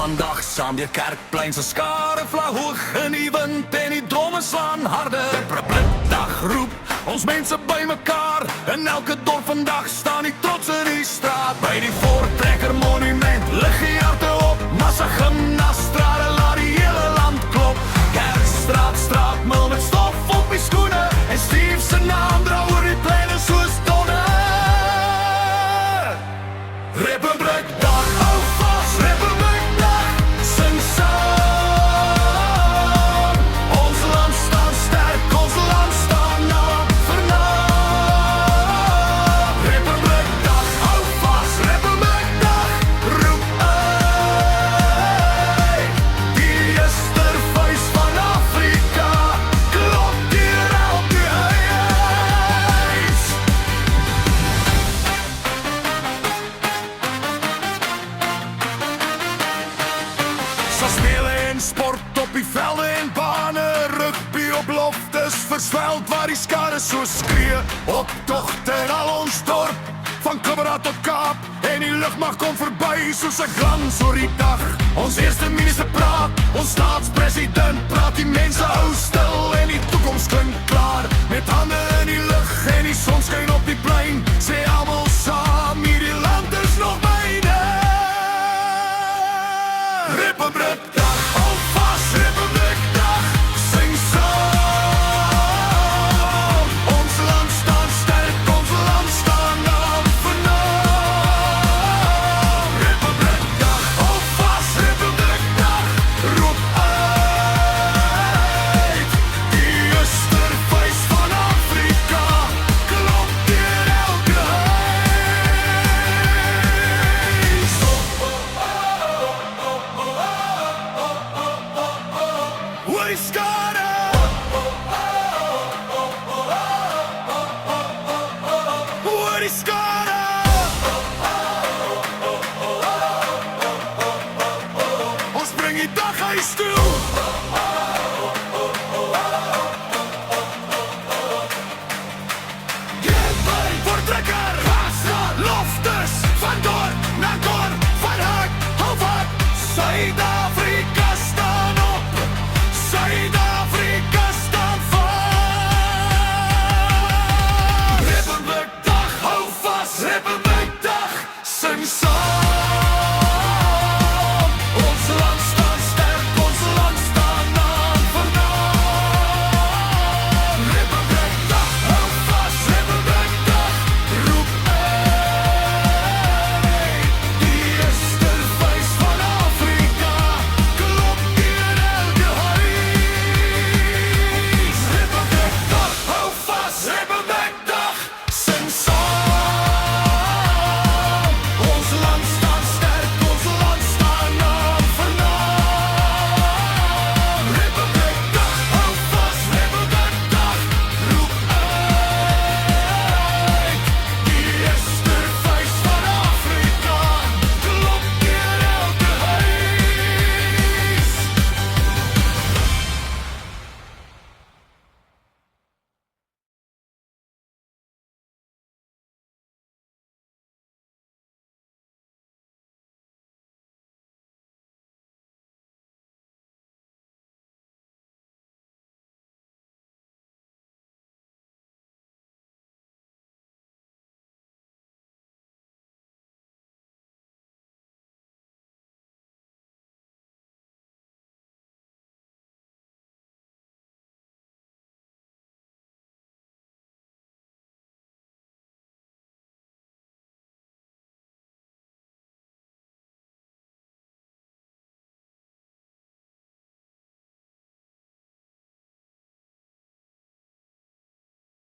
vandag saam die kerkplein se skare vlag hoog in die wind en die drome slaan harder. Republiekdag roep ons mense bymekaar, in elke dorp vandag staan die trots in die straat. By die Voortrekker monument lig die harte op, massa gimnasstrate laat die hele land klop. Kerkstraat, straatmil met stof op die skoene, en Steve se naam dra oor die pleine soos donne. Republiekdag, hou vas, Republiekdag, sing saam. Ons land staan sterk, ons land staan naam vir naam. Republiekdag, hou vas, Republiekdag, roep uit. Die Estervuis van Afrika klop deur elke huis. Sal spele en sport op die velde en bane, rugby op loftes versveld waar die skare so skree. Optogte in al ons dorp, van Kamerad tot Kaap, en die lugmag kom verby soos 'n glans oor die dag. Ons eerste minister praat, ons staatspresident praat, die mense hou stil en die toekoms klink klaar.